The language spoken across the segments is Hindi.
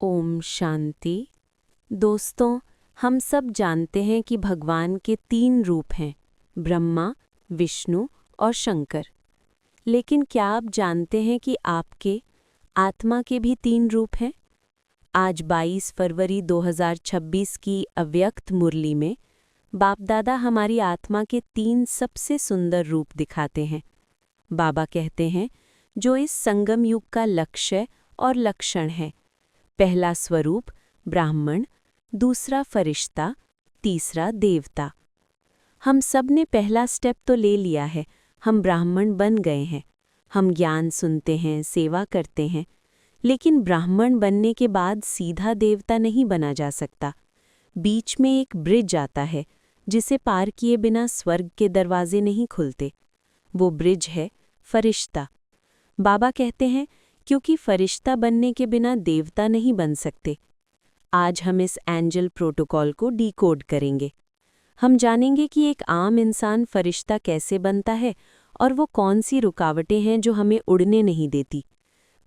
ओम शांति। दोस्तों, हम सब जानते हैं कि भगवान के 3 रूप हैं, ब्रह्मा, विष्णु और शंकर। लेकिन क्या आप जानते हैं कि आपके आत्मा के भी 3 रूप हैं? आज 22 फरवरी 2026 की अव्यक्त मुरली में बाप दादा हमारी आत्मा के 3 सबसे सुंदर रूप दिखाते हैं। बाबा कहते हैं, जो इस संगम युग का लक्ष्य और लक्षण है। पहला स्वरूप ब्राह्मण, दूसरा फरिश्ता, तीसरा देवता। हम सब ने पहला स्टेप तो ले लिया है, हम ब्राह्मण बन गए हैं। हम ज्ञान सुनते हैं, सेवा करते हैं। लेकिन ब्राह्मण बनने के बाद सीधा देवता नहीं बना जा सकता। बीच में एक ब्रिज आता है, जिसे पार किए बिना स्वर्ग के दरवाजे नहीं खुलते। वो ब्रिज है फरिश्ता। बाबा कहते हैं, क्योंकि फरिश्ता बनने के बिना देवता नहीं बन सकते। आज हम इस एंजल प्रोटोकॉल को डिकोड करेंगे। हम जानेंगे कि एक आम इंसान फरिश्ता कैसे बनता है और वो कौन सी रुकावटें हैं जो हमें उड़ने नहीं देती।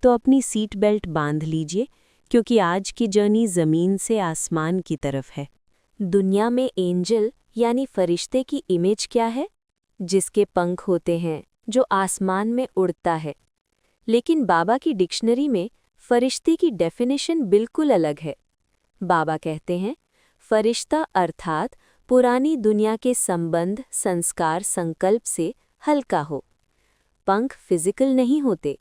तो अपनी सीट बेल्ट बांध लीजिए, क्योंकि आज की जर्नी ज़मीन से आसमान की तरफ है। दुनिया में एंजल यानी फरिश्ते की इमेज क्या है? जिसके पंख होते हैं, जो आसमान में उड़ता है। लेकिन बाबा की डिक्शनरी में फरिश्ते की डेफिनेशन बिल्कुल अलग है। बाबा कहते हैं, फरिश्ता अर्थात पुरानी दुनिया के संबंध, संस्कार, संकल्प से हल्का हो। पंख फिजिकल नहीं होते,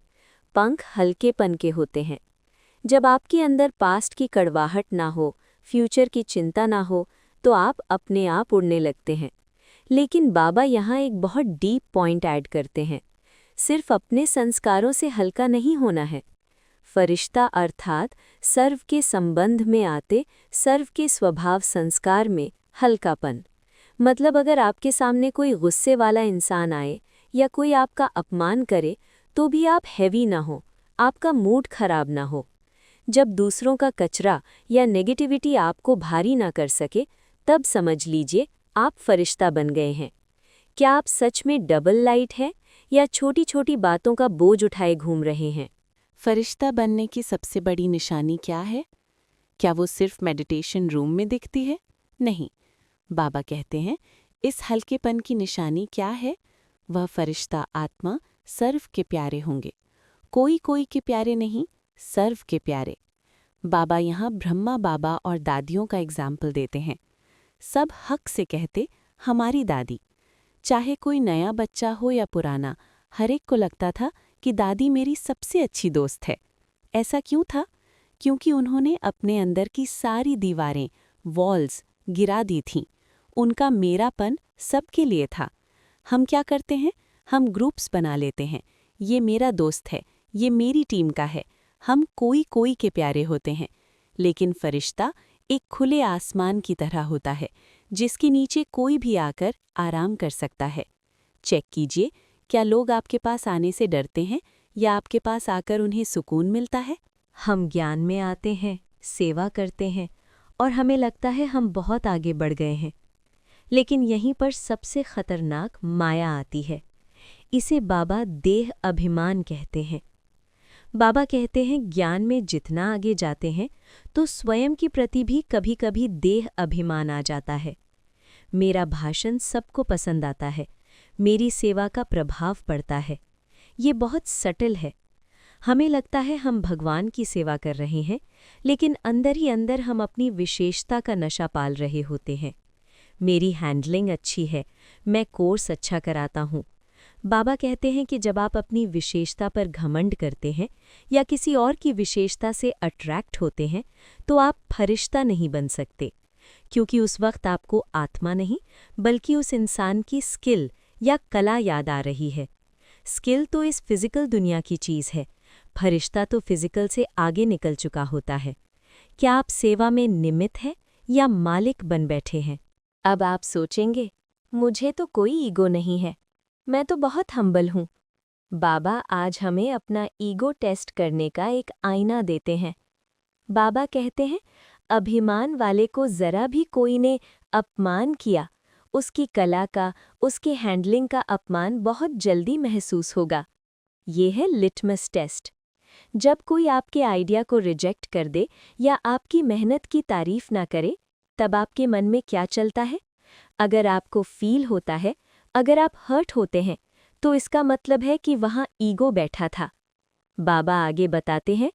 पंख हल्केपन के होते हैं। जब आपके अंदर पास्ट की कड़वाहट ना हो, फ्यूचर की चिंता ना हो, तो आप अपने आप उड़ने लगते हैं। लेकिन बाबा यहाँ एक बहुत डीप पॉइंट ऐड करते हैं, सिर्फ अपने संस्कारों से हल्का नहीं होना है। फरिश्ता अर्थात सर्व के संबंध में आते, सर्व के स्वभाव संस्कार में हल्कापन। मतलब अगर आपके सामने कोई गुस्से वाला इंसान आए या कोई आपका अपमान करे, तो भी आप हैवी ना हो, आपका मूड खराब ना हो। जब दूसरों का कचरा या नेगेटिविटी आपको भारी ना कर सके, तब समझ लीजिए आप फरिश्ता बन गए हैं। क्या आप सच में डबल लाइट हैं या छोटी छोटी बातों का बोझ उठाए घूम रहे हैं? फरिश्ता बनने की सबसे बड़ी निशानी क्या है? क्या वो सिर्फ मेडिटेशन रूम में दिखती है? नहीं। बाबा कहते हैं, इस हल्केपन की निशानी क्या है? वह फरिश्ता आत्मा सर्व के प्यारे होंगे। कोई कोई के प्यारे नहीं, सर्व के प्यारे। बाबा यहाँ ब्रह्मा बाबा और दादियों का एग्जाम्पल देते हैं। सब हक से कहते, हमारी दादी। चाहे कोई नया बच्चा हो या पुराना, हर एक को लगता था कि दादी मेरी सबसे अच्छी दोस्त है। ऐसा क्यों था? क्योंकि उन्होंने अपने अंदर की सारी दीवारें, वॉल्स गिरा दी थीं। उनका मेरापन सबके लिए था। हम क्या करते हैं? हम ग्रुप्स बना लेते हैं। ये मेरा दोस्त है, ये मेरी टीम का है। हम कोई कोई के प्यारे होते हैं। लेकिन फरिश्ता एक खुले आसमान की तरह होता है, जिसके नीचे कोई भी आकर आराम कर सकता है। चेक कीजिए, क्या लोग आपके पास आने से डरते हैं या आपके पास आकर उन्हें सुकून मिलता है? हम ज्ञान में आते हैं, सेवा करते हैं और हमें लगता है हम बहुत आगे बढ़ गए हैं। लेकिन यहीं पर सबसे खतरनाक माया आती है। इसे बाबा देह अभिमान कहते हैं। बाबा कहते हैं, ज्ञान में जितना आगे जाते हैं तो स्वयं की प्रति भी कभी-कभी देह अभिमान आ जाता है। मेरा भाषण सबको पसंद आता है, मेरी सेवा का प्रभाव पड़ता है। ये बहुत सटल है। हमें लगता है हम भगवान की सेवा कर रहे हैं, लेकिन अंदर ही अंदर हम अपनी विशेषता का नशा पाल रहे होते हैं। मेरी हैंडलिंग अच्छी है, मैं कोर्स अच्छा कराता हूँ। बाबा कहते हैं कि जब आप अपनी विशेषता पर घमंड करते हैं या किसी और की विशेषता से अट्रैक्ट होते हैं, तो आप फरिश्ता नहीं बन सकते, क्योंकि उस वक्त आपको आत्मा नहीं, बल्कि उस इंसान की स्किल या कला याद आ रही है। स्किल तो इस फिजिकल दुनिया की चीज़ है, फरिश्ता तो फिजिकल से आगे निकल चुका होता है। क्या आप सेवा में निमित्त हैं या मालिक बन बैठे हैं? अब आप सोचेंगे, मुझे तो कोई ईगो नहीं है, मैं तो बहुत हम्बल हूँ। बाबा आज हमें अपना ईगो टेस्ट करने का एक आईना देते हैं। बाबा कहते हैं, अभिमान वाले को ज़रा भी कोई ने अपमान किया, उसकी कला का, उसके हैंडलिंग का अपमान बहुत जल्दी महसूस होगा। ये है लिटमस टेस्ट। जब कोई आपके आइडिया को रिजेक्ट कर दे या आपकी मेहनत की तारीफ ना करे, तब आपके मन में क्या चलता है? अगर आपको फील होता है, अगर आप हर्ट होते हैं, तो इसका मतलब है कि वहाँ ईगो बैठा था। बाबा आगे बताते हैं,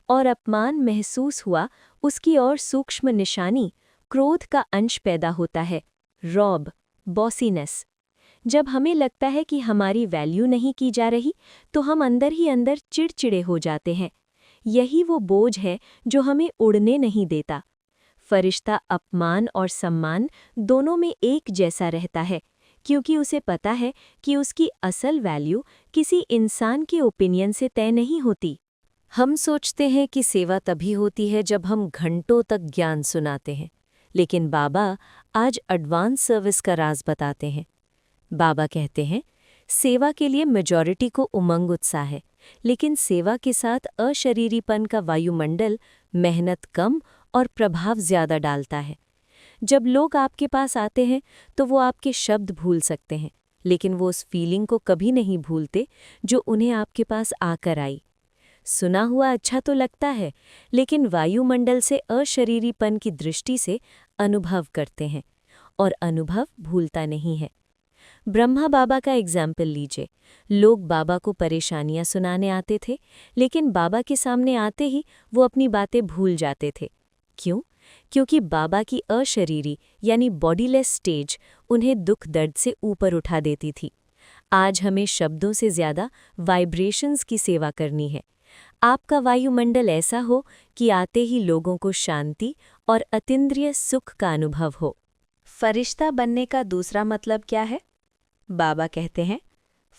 और अपमान महसूस हुआ उसकी और सूक्ष्म निशानी क्रोध का अंश पैदा होता है, रौब, बॉसीनेस। जब हमें लगता है कि हमारी वैल्यू नहीं की जा रही, तो हम अंदर ही अंदर चिड़चिड़े हो जाते हैं। यही वो बोझ है जो हमें उड़ने नहीं देता। फरिश्ता अपमान और सम्मान दोनों में एक जैसा रहता है, क्योंकि उसे पता है कि उसकी असल वैल्यू किसी इंसान के ओपिनियन से तय नहीं होती। हम सोचते हैं कि सेवा तभी होती है जब हम घंटों तक ज्ञान सुनाते हैं, लेकिन बाबा आज एडवांस सर्विस का राज बताते हैं। बाबा कहते हैं, सेवा के लिए मेजॉरिटी को उमंग उत्साह है, लेकिन सेवा के साथ अशरीरीपन का वायुमंडल मेहनत कम और प्रभाव ज्यादा डालता है। जब लोग आपके पास आते हैं तो वो आपके शब्द भूल सकते हैं, लेकिन वो उस फीलिंग को कभी नहीं भूलते जो उन्हें आपके पास आकर आई। सुना हुआ अच्छा तो लगता है, लेकिन वायुमंडल से अशरीरीपन की दृष्टि से अनुभव करते हैं, और अनुभव भूलता नहीं है। ब्रह्मा बाबा का एग्जाम्पल लीजिए। लोग बाबा को परेशानियां सुनाने आते थे, लेकिन बाबा के सामने आते ही वो अपनी बातें भूल जाते थे। क्यों? क्योंकि बाबा की अशरीरी यानी बॉडीलेस स्टेज उन्हें दुख दर्द से ऊपर उठा देती थी। आज हमें शब्दों से ज्यादा वाइब्रेशंस की सेवा करनी है। आपका वायुमंडल ऐसा हो कि आते ही लोगों को शांति और अतीन्द्रिय सुख का अनुभव हो। फरिश्ता बनने का दूसरा मतलब क्या है? बाबा कहते हैं,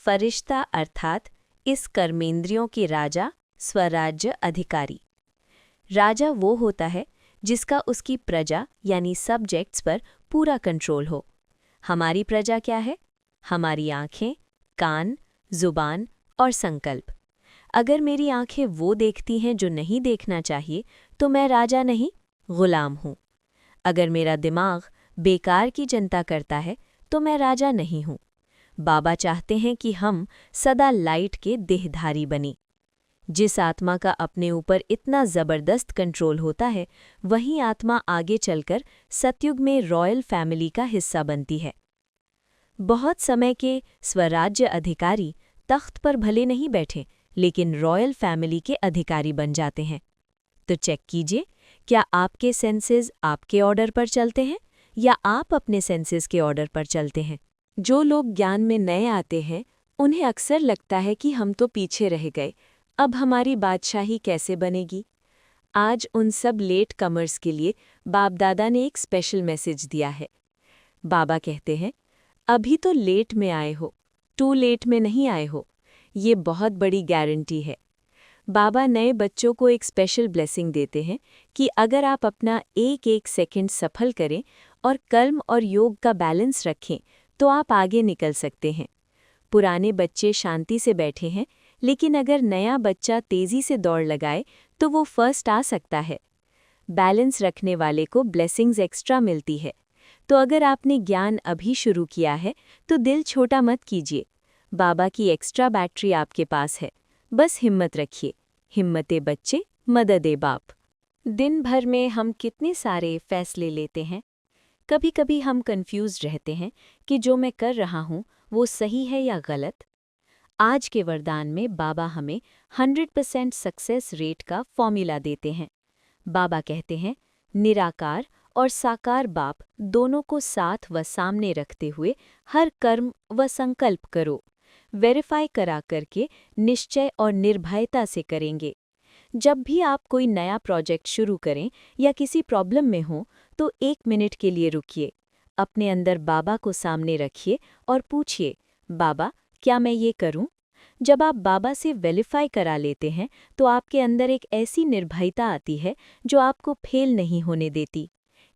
फरिश्ता अर्थात इस कर्मेंद्रियों के राजा, स्वराज्य अधिकारी। राजा वो होता है जिसका उसकी प्रजा यानी सब्जेक्ट्स पर पूरा कंट्रोल हो। हमारी प्रजा क्या है? हमारी आंखें, कान, जुबान और संकल्प। अगर मेरी आंखें वो देखती हैं जो नहीं देखना चाहिए, तो मैं राजा नहीं, गुलाम हूँ। अगर मेरा दिमाग बेकार की चिंता करता है, तो मैं राजा नहीं हूँ। बाबा चाहते हैं कि हम सदा लाइट के देहधारी बनें। जिस आत्मा का अपने ऊपर इतना जबरदस्त कंट्रोल होता है, वही आत्मा आगे चलकर सतयुग में रॉयल फैमिली का हिस्सा बनती है। बहुत समय के स्वराज्य अधिकारी तख्त पर भले नहीं बैठे, लेकिन रॉयल फैमिली के अधिकारी बन जाते हैं। तो चेक कीजिए, क्या आपके सेंसेस आपके ऑर्डर पर चलते हैं या आप अपने सेंसेस के ऑर्डर पर चलते हैं? जो लोग ज्ञान में नए आते हैं, उन्हें अक्सर लगता है कि हम तो पीछे रह गए, अब हमारी बादशाही कैसे बनेगी? आज उन सब लेट कमर्स के लिए बाप दादा ने एक स्पेशल मैसेज दिया है। बाबा कहते हैं, अभी तो लेट में आए हो, टू लेट में नहीं आए हो। ये बहुत बड़ी गारंटी है। बाबा नए बच्चों को एक स्पेशल ब्लेसिंग देते हैं कि अगर आप अपना एक एक सेकंड सफल करें और कर्म और योग का बैलेंस रखें, तो आप आगे निकल सकते हैं। पुराने बच्चे शांति से बैठे हैं, लेकिन अगर नया बच्चा तेजी से दौड़ लगाए तो वो फर्स्ट आ सकता है। बैलेंस रखने वाले को ब्लेसिंग्स एक्स्ट्रा मिलती है। तो अगर आपने ज्ञान अभी शुरू किया है, तो दिल छोटा मत कीजिए। बाबा की एक्स्ट्रा बैटरी आपके पास है, बस हिम्मत रखिए। हिम्मते बच्चे, मददे बाप। दिन भर में हम कितने सारे फैसले लेते हैं। कभी कभी हम कंफ्यूज रहते हैं कि जो मैं कर रहा हूँ वो सही है या गलत। आज के वरदान में बाबा हमें 100% सक्सेस रेट का फॉर्मूला देते हैं। बाबा कहते हैं, निराकार और साकार बाप दोनों को साथ व सामने रखते हुए हर कर्म व संकल्प करो। वेरीफाई करा करके निश्चय और निर्भयता से करेंगे। जब भी आप कोई नया प्रोजेक्ट शुरू करें या किसी प्रॉब्लम में हो, तो 1 मिनट के लिए रुकिए। अपने अंदर बाबा को सामने रखिए और पूछिए, बाबा क्या मैं ये करूं? जब आप बाबा से वेरीफाई करा लेते हैं, तो आपके अंदर एक ऐसी निर्भयता आती है जो आपको फेल नहीं होने देती।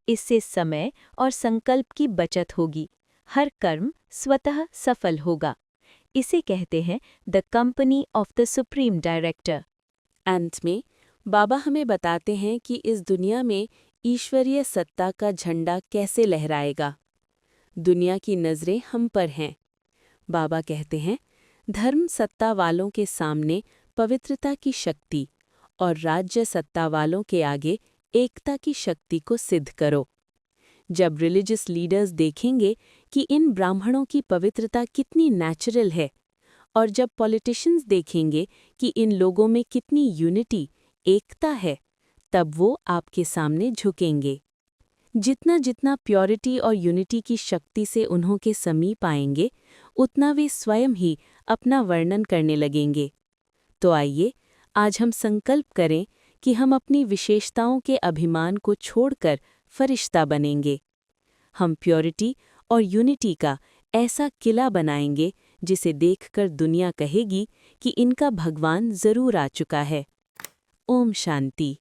इससे समय और संकल्प की बचत होगी। हर कर्म स्वतः सफल होगा। इसे कहते हैं the company of the supreme director. अंत में बाबा हमें बताते हैं कि इस दुनिया में ईश्वरीय सत्ता का झंडा कैसे लहराएगा। दुनिया की नज़रें हम पर हैं। बाबा कहते हैं, धर्म सत्ता वालों के सामने पवित्रता की शक्ति और राज्य सत्ता वालों के आगे एकता की शक्ति को सिद्ध करो। जब रिलीजियस लीडर्स देखेंगे कि इन ब्राह्मणों की पवित्रता कितनी नेचुरल है, और जब पॉलिटिशियंस देखेंगे कि इन लोगों में कितनी यूनिटी, एकता है, तब वो आपके सामने झुकेंगे। जितना जितना प्योरिटी और यूनिटी की शक्ति से उन्हों के समीप आएंगे, उतना वे स्वयं ही अपना वर्णन करने लगेंगे। तो आइए आज हम संकल्प करें कि हम अपनी विशेषताओं के अभिमान को छोड़कर फरिश्ता बनेंगे। हम प्योरिटी और यूनिटी का ऐसा किला बनाएंगे जिसे देखकर दुनिया कहेगी कि इनका भगवान जरूर आ चुका है। ओम शांति।